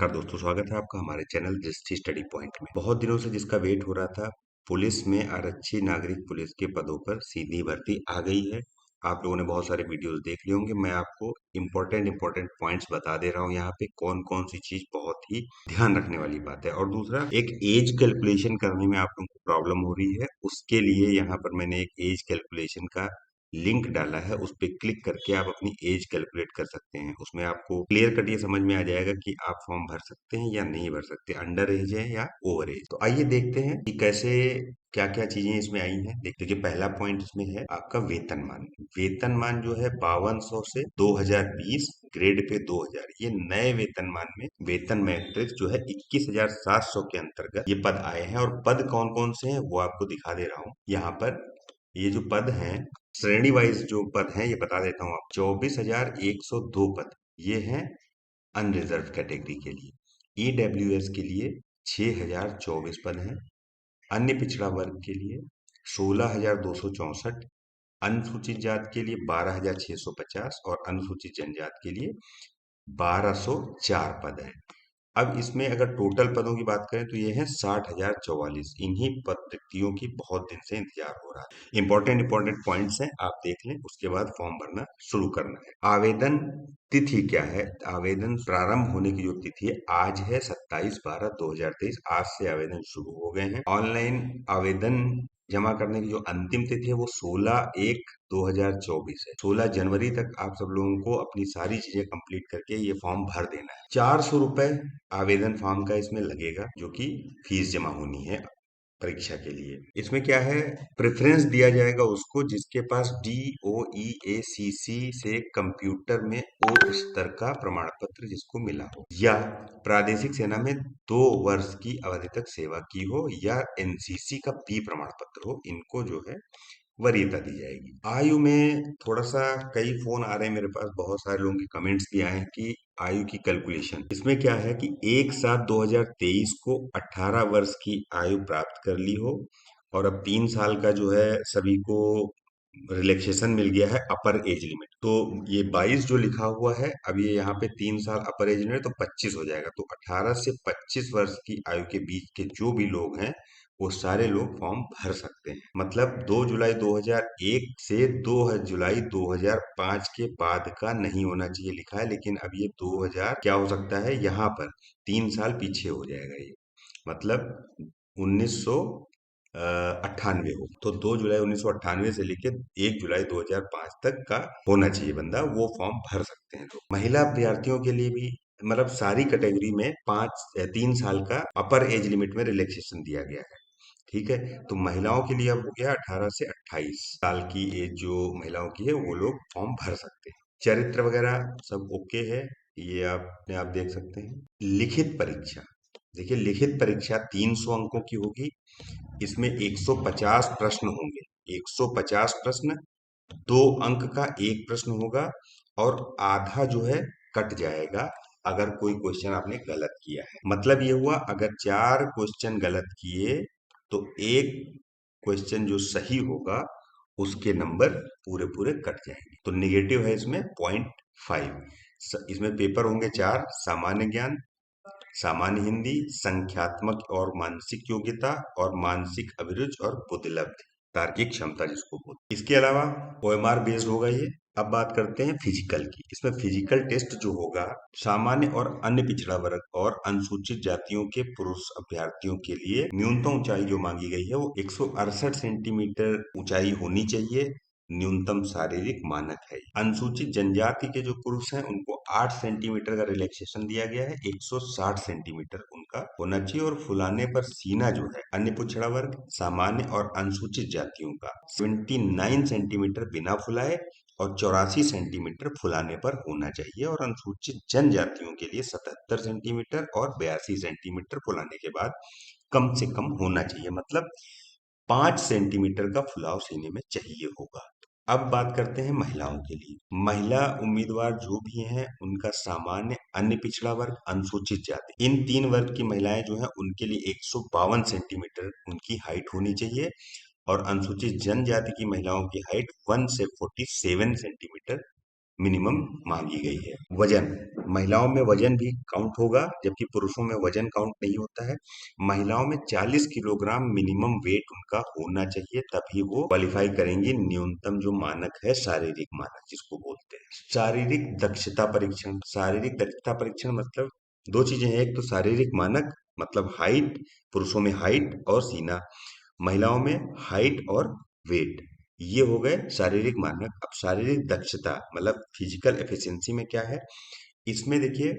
नमस्कार दोस्तों, स्वागत है आपका हमारे चैनल दृष्टि स्टडी पॉइंट में। बहुत दिनों से जिसका वेट हो रहा था, पुलिस में आरक्षी नागरिक पुलिस के पदों पर सीधी भर्ती आ गई है। आप लोगों ने बहुत सारे वीडियोस देख लिए होंगे। मैं आपको इम्पोर्टेंट पॉइंट्स बता दे रहा हूँ यहाँ पे कौन कौन सी चीज बहुत ही ध्यान रखने वाली बात है। और दूसरा, एक एज कैलकुलेशन करने में आप लोगों को प्रॉब्लम हो रही है, उसके लिए यहाँ पर मैंने एक एज कैलकुलेशन का लिंक डाला है। उस पे क्लिक करके आप अपनी एज कैलकुलेट कर सकते हैं। उसमें आपको क्लियर कट ये समझ में आ जाएगा कि आप फॉर्म भर सकते हैं या नहीं भर सकते, अंडर एज है या ओवर एज। तो आइए देखते हैं कि कैसे क्या क्या चीजें इसमें आई हैं। देखिए, पहला पॉइंट इसमें है आपका वेतनमान। वेतनमान जो है 5200 से 2020 ग्रेड पे 2000, ये नए वेतनमान में वेतन मैट्रिक्स जो है 21,700 के अंतर्गत ये पद आए हैं। और पद कौन कौन से हैं वो आपको दिखा दे रहा हूँ यहाँ पर। ये जो पद हैं, श्रेणी वाइज जो पद हैं ये बता देता हूँ आप। 24,102 पद ये हैं अनरिजर्व कैटेगरी के लिए। ईडब्ल्यूएस के लिए 6,024 पद हैं। अन्य पिछड़ा वर्ग के लिए 16,264। अनुसूचित जात के लिए 12,650 और अनुसूचित जनजात के लिए 1,204 पद हैं। अब इसमें अगर टोटल पदों की बात करें तो ये है 60,044। इन्हीं पद रिक्तियों की बहुत दिन से इंतजार हो रहा है। इंपॉर्टेंट पॉइंट्स हैं, आप देख लें, उसके बाद फॉर्म भरना शुरू करना है। आवेदन तिथि क्या है? आवेदन प्रारंभ होने की जो तिथि है आज है 27/12/2023। आज से आवेदन शुरू हो गए हैं। ऑनलाइन आवेदन जमा करने की जो अंतिम तिथि है वो 16/1/2024 है। 16 जनवरी तक आप सब लोगों को अपनी सारी चीजें कंप्लीट करके ये फॉर्म भर देना है। 400 रुपए आवेदन फॉर्म का इसमें लगेगा, जो कि फीस जमा होनी है परीक्षा के लिए। इसमें क्या है, प्रेफरेंस दिया जाएगा उसको जिसके पास DOEACC से कंप्यूटर में ओ स्तर का प्रमाण पत्र जिसको मिला हो, या प्रादेशिक सेना में 2 वर्ष की अवधि तक सेवा की हो, या NCC का B प्रमाण पत्र हो। इनको जो है वरीयता दी जाएगी। आयु में थोड़ा सा कई फोन आ रहे हैं मेरे पास, बहुत सारे लोगों के कमेंट्स भी आए हैं कि आयु की कैलकुलेशन। इसमें क्या है कि 1/7/2023 को 18 वर्ष की आयु प्राप्त कर ली हो, और अब 3 साल का जो है सभी को रिलैक्सेशन मिल गया है अपर एज लिमिट। तो ये 22 जो लिखा हुआ है, अब ये यहाँ पे 3 साल अपर एज लिमिट तो 25 हो जाएगा। तो 18 से 25 वर्ष की आयु के बीच के जो भी लोग हैं वो सारे लोग फॉर्म भर सकते हैं। मतलब 2 जुलाई 2001 से 2 जुलाई 2005 के बाद का नहीं होना चाहिए लिखा है, लेकिन अब ये 2000 क्या हो सकता है, यहाँ पर 3 साल पीछे हो जाएगा ये। मतलब 1998 हो, तो 2 जुलाई 1998 से लेके 1 जुलाई 2005 तक का होना चाहिए बंदा, वो फॉर्म भर सकते हैं लोग। महिला अभ्यर्थियों के लिए भी, मतलब सारी कैटेगरी में 3 साल का अपर एज लिमिट में रिलैक्सेशन दिया गया है। ठीक है, तो महिलाओं के लिए अब हो गया 18 से 28 साल की एज जो महिलाओं की है वो लोग फॉर्म भर सकते हैं। चरित्र वगैरह सब ओके है, ये आप देख सकते हैं। लिखित परीक्षा, देखिए लिखित परीक्षा 300 अंकों की होगी। इसमें 150 प्रश्न होंगे। 150 प्रश्न, 2 अंक का एक प्रश्न होगा, और आधा जो है कट जाएगा अगर कोई क्वेश्चन आपने गलत किया है। मतलब ये हुआ, अगर 4 क्वेश्चन गलत किए तो एक क्वेश्चन जो सही होगा उसके नंबर पूरे पूरे कट जाएंगे। तो निगेटिव है इसमें 0.5। इसमें पेपर होंगे 4: सामान्य ज्ञान, सामान्य हिंदी, संख्यात्मक और मानसिक योग्यता, और मानसिक अभिरुचि और बुद्धिलब्धि, तार्किक क्षमता जिसको बोलते हैं। इसके अलावा OMR बेस्ड होगा ये। अब बात करते हैं फिजिकल की। इसमें फिजिकल टेस्ट जो होगा, सामान्य और अन्य पिछड़ा वर्ग और अनुसूचित जातियों के पुरुष अभ्यर्थियों के लिए न्यूनतम ऊंचाई जो मांगी गई है वो 168 सेंटीमीटर ऊंचाई होनी चाहिए। न्यूनतम शारीरिक मानक है। अनुसूचित जनजाति के जो पुरुष हैं उनको 8 सेंटीमीटर का रिलैक्सेशन दिया गया है। 160 सेंटीमीटर उनका होना चाहिए। और फुलाने पर सीना जो है अन्य पिछड़ा वर्ग, सामान्य और अनुसूचित जातियों का 79 सेंटीमीटर बिना फुलाए और 84 सेंटीमीटर फुलाने पर होना चाहिए। और अनुसूचित जनजातियों के लिए 77 सेंटीमीटर और 82 सेंटीमीटर फुलाने के बाद कम से कम होना चाहिए। मतलब 5 सेंटीमीटर का फुलाव सीने में चाहिए होगा। अब बात करते हैं महिलाओं के लिए। महिला उम्मीदवार जो भी हैं उनका सामान्य, अन्य पिछड़ा वर्ग, अनुसूचित जाति, इन 3 वर्ग की महिलाएं जो हैं उनके लिए 152 सेंटीमीटर उनकी हाइट होनी चाहिए। और अनुसूचित जनजाति की महिलाओं की हाइट 1 से 47 सेंटीमीटर मिनिमम मांगी गई है। वजन, महिलाओं में वजन भी काउंट होगा, जबकि पुरुषों में वजन काउंट नहीं होता है। महिलाओं में 40 किलोग्राम मिनिमम वेट उनका होना चाहिए, तभी वो क्वालिफाई करेंगी न्यूनतम जो मानक है, शारीरिक मानक जिसको बोलते हैं। शारीरिक दक्षता परीक्षण, शारीरिक दक्षता परीक्षण मतलब दो चीजें हैं, एक तो शारीरिक मानक मतलब हाइट, पुरुषों में हाइट और सीना, महिलाओं में हाइट और वेट, ये हो गए शारीरिक मानक। अब शारीरिक दक्षता मतलब फिजिकल एफिशिएंसी में क्या है, इसमें देखिए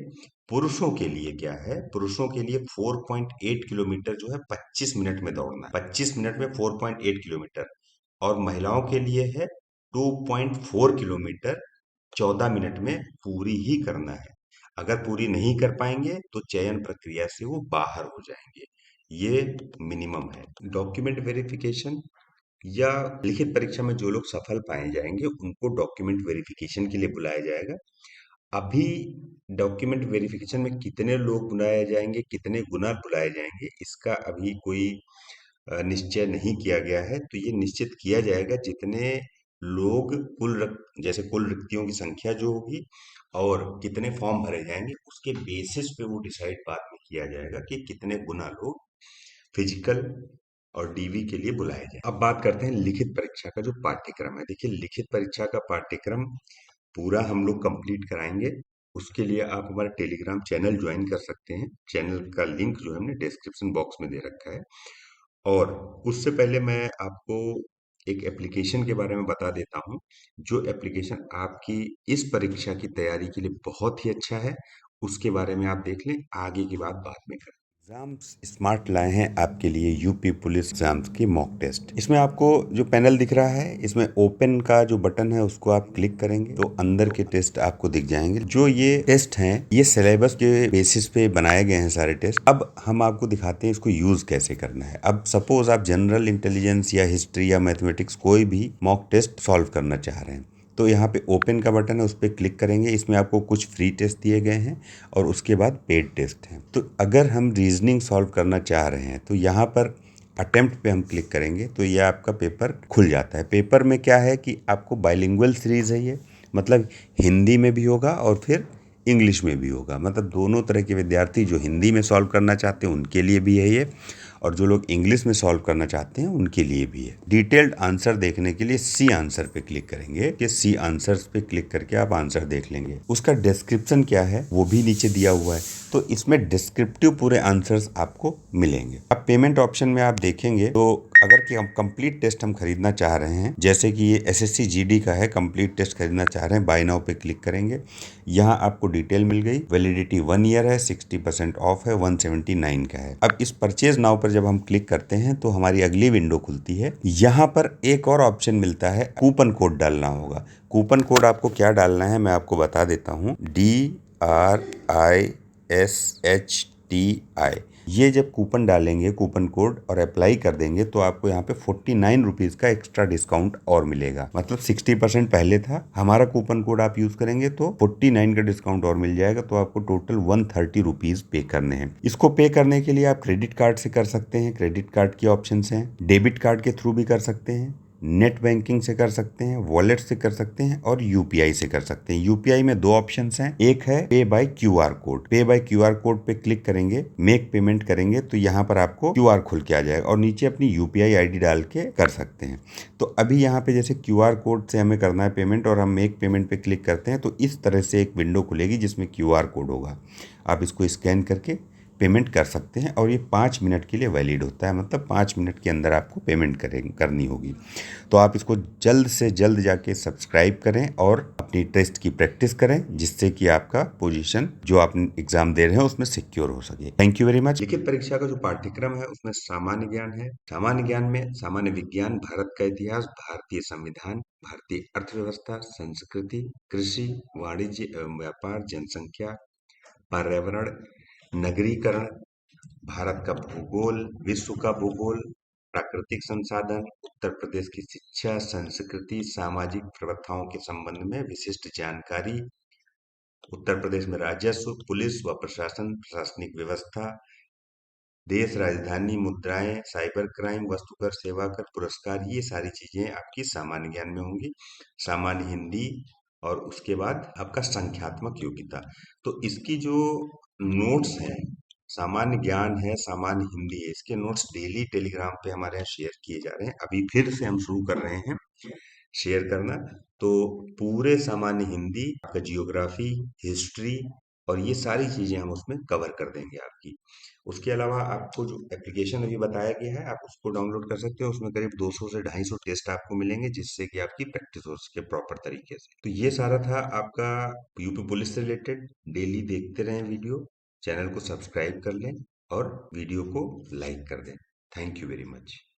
पुरुषों के लिए क्या है, पुरुषों के लिए 4.8 किलोमीटर जो है 25 मिनट में दौड़ना है, 25 मिनट में 4.8 किलोमीटर, और महिलाओं के लिए है 2.4 किलोमीटर 14 मिनट में पूरी ही करना है। अगर पूरी नहीं कर पाएंगे तो चयन प्रक्रिया से वो बाहर हो जाएंगे, ये मिनिमम है। डॉक्यूमेंट वेरिफिकेशन या लिखित परीक्षा में जो लोग सफल पाए जाएंगे उनको डॉक्यूमेंट वेरिफिकेशन के लिए बुलाया जाएगा। अभी डॉक्यूमेंट वेरिफिकेशन में कितने लोग बुलाए जाएंगे, कितने गुना बुलाए जाएंगे, इसका अभी कोई निश्चय नहीं किया गया है। तो ये निश्चित किया जाएगा जितने लोग जैसे कुल रिक्तियों की संख्या जो होगी और कितने फॉर्म भरे जाएंगे, उसके बेसिस पे वो डिसाइड बाद में किया जाएगा कि कितने गुना लोग फिजिकल और डीवी के लिए बुलाए जाए। अब बात करते हैं लिखित परीक्षा का जो पाठ्यक्रम है। देखिए लिखित परीक्षा का पाठ्यक्रम पूरा हम लोग कंप्लीट कराएंगे। उसके लिए आप हमारा टेलीग्राम चैनल ज्वाइन कर सकते हैं, चैनल का लिंक जो है हमने डिस्क्रिप्शन बॉक्स में दे रखा है। और उससे पहले मैं आपको एक एप्लीकेशन के बारे में बता देता हूँ, जो एप्लीकेशन आपकी इस परीक्षा की तैयारी के लिए बहुत ही अच्छा है। उसके बारे में आप देख लें, आगे की बात बाद में करें। एग्जाम्स स्मार्ट लाए हैं आपके लिए यूपी पुलिस एग्जाम्स की मॉक टेस्ट। इसमें आपको जो पैनल दिख रहा है, इसमें ओपन का जो बटन है उसको आप क्लिक करेंगे तो अंदर के टेस्ट आपको दिख जाएंगे। जो ये टेस्ट हैं ये सिलेबस के बेसिस पे बनाए गए हैं सारे टेस्ट। अब हम आपको दिखाते हैं इसको यूज कैसे करना है। अब सपोज आप जनरल इंटेलिजेंस या हिस्ट्री या मैथमेटिक्स कोई भी मॉक टेस्ट सॉल्व करना चाह रहे हैं, तो यहाँ पे ओपन का बटन है, उस पर क्लिक करेंगे। इसमें आपको कुछ फ्री टेस्ट दिए गए हैं और उसके बाद पेड टेस्ट हैं। तो अगर हम रीजनिंग सॉल्व करना चाह रहे हैं तो यहाँ पर अटेम्प्ट पे हम क्लिक करेंगे तो ये आपका पेपर खुल जाता है। पेपर में क्या है कि आपको बाइलिंगुअल सीरीज है ये, मतलब हिंदी में भी होगा और फिर इंग्लिश में भी होगा। मतलब दोनों तरह के विद्यार्थी जो हिंदी में सॉल्व करना चाहते हैं उनके लिए भी है ये, और जो लोग इंग्लिश में सॉल्व करना चाहते हैं उनके लिए भी है। डिटेल्ड आंसर देखने के लिए सी आंसर पे क्लिक करेंगे कि सी आंसर्स पे क्लिक करके आप आंसर देख लेंगे। उसका डिस्क्रिप्शन क्या है वो भी नीचे दिया हुआ है, तो इसमें डिस्क्रिप्टिव पूरे आंसर्स आपको मिलेंगे। अब पेमेंट ऑप्शन में आप देखेंगे तो अगर कि हम कंप्लीट टेस्ट हम खरीदना चाह रहे हैं, जैसे कि ये एसएससी जीडी का है, कंप्लीट टेस्ट खरीदना चाह रहे हैं, बाय नाउ पे क्लिक करेंगे। यहाँ आपको डिटेल मिल गई, वैलिडिटी 1 ईयर है, 60% ऑफ है, 179 का है। अब इस परचेज नाउ पर जब हम क्लिक करते हैं तो हमारी अगली विंडो खुलती है। यहाँ पर एक और ऑप्शन मिलता है, कूपन कोड डालना होगा। कूपन कोड आपको क्या डालना है मैं आपको बता देता हूँ, DRISHTI। ये जब कूपन डालेंगे, कूपन कोड और अप्लाई कर देंगे तो आपको यहाँ पे 49 रुपीज़ का एक्स्ट्रा डिस्काउंट और मिलेगा। मतलब 60% पहले था, हमारा कूपन कोड आप यूज करेंगे तो 49 का डिस्काउंट और मिल जाएगा। तो आपको टोटल 130 रुपीज़ पे करने हैं। इसको पे करने के लिए आप क्रेडिट कार्ड से कर सकते हैं, क्रेडिट कार्ड के ऑप्शन हैं, डेबिट कार्ड के थ्रू भी कर सकते हैं, नेट बैंकिंग से कर सकते हैं, वॉलेट से कर सकते हैं और यूपीआई से कर सकते हैं। यूपीआई में दो ऑप्शंस हैं, एक है पे बाय क्यूआर कोड। पे बाय क्यूआर कोड पे क्लिक करेंगे, मेक पेमेंट करेंगे तो यहाँ पर आपको क्यूआर खुल के आ जाएगा और नीचे अपनी यूपीआई आईडी डाल के कर सकते हैं। तो अभी यहाँ पे जैसे क्यूआर कोड से हमें करना है पेमेंट और हम मेक पेमेंट पे क्लिक करते हैं तो इस तरह से एक विंडो खुलेगी जिसमें क्यूआर कोड होगा। आप इसको स्कैन करके पेमेंट कर सकते हैं और ये 5 मिनट के लिए वैलिड होता है, मतलब 5 मिनट के अंदर आपको पेमेंट करनी होगी। तो आप इसको जल्द से जल्द जाके सब्सक्राइब करें और अपनी टेस्ट की प्रैक्टिस करें, जिससे कि आपका पोजीशन जो आप एग्जाम दे रहे हैं उसमें सिक्योर हो सके। Thank you very much. लिखित परीक्षा का जो पाठ्यक्रम है उसमें सामान्य ज्ञान है। सामान्य ज्ञान में सामान्य विज्ञान, भारत का इतिहास, भारतीय संविधान, भारतीय अर्थव्यवस्था, संस्कृति, कृषि, वाणिज्य एवं व्यापार, जनसंख्या, पर्यावरण, नगरीकरण, भारत का भूगोल, विश्व का भूगोल, प्राकृतिक संसाधन, उत्तर प्रदेश की शिक्षा, संस्कृति, सामाजिक प्रथाओं के संबंध में विशिष्ट जानकारी, उत्तर प्रदेश में राजस्व, पुलिस व प्रशासन, प्रशासनिक व्यवस्था, देश राजधानी, मुद्राएं, साइबर क्राइम, वस्तु कर, सेवा कर, पुरस्कार, ये सारी चीजें आपकी सामान्य ज्ञान में होंगी। सामान्य हिंदी और उसके बाद आपका संख्यात्मक योग्यता। तो इसकी जो नोट्स हैं, सामान्य ज्ञान है, सामान्य हिंदी है, इसके नोट्स डेली टेलीग्राम पे हमारे यहाँ शेयर किए जा रहे हैं। अभी फिर से हम शुरू कर रहे हैं शेयर करना। तो पूरे सामान्य हिंदी, आपका जियोग्राफी, हिस्ट्री और ये सारी चीजें हम उसमें कवर कर देंगे आपकी। उसके अलावा आपको जो एप्लीकेशन अभी बताया गया है, आप उसको डाउनलोड कर सकते हो। उसमें करीब 200 से 250 टेस्ट आपको मिलेंगे, जिससे कि आपकी प्रैक्टिस हो सके प्रॉपर तरीके से। तो ये सारा था आपका यूपी पुलिस से रिलेटेड। डेली देखते रहें वीडियो, चैनल को सब्सक्राइब कर लें और वीडियो को लाइक कर दें। Thank you very much.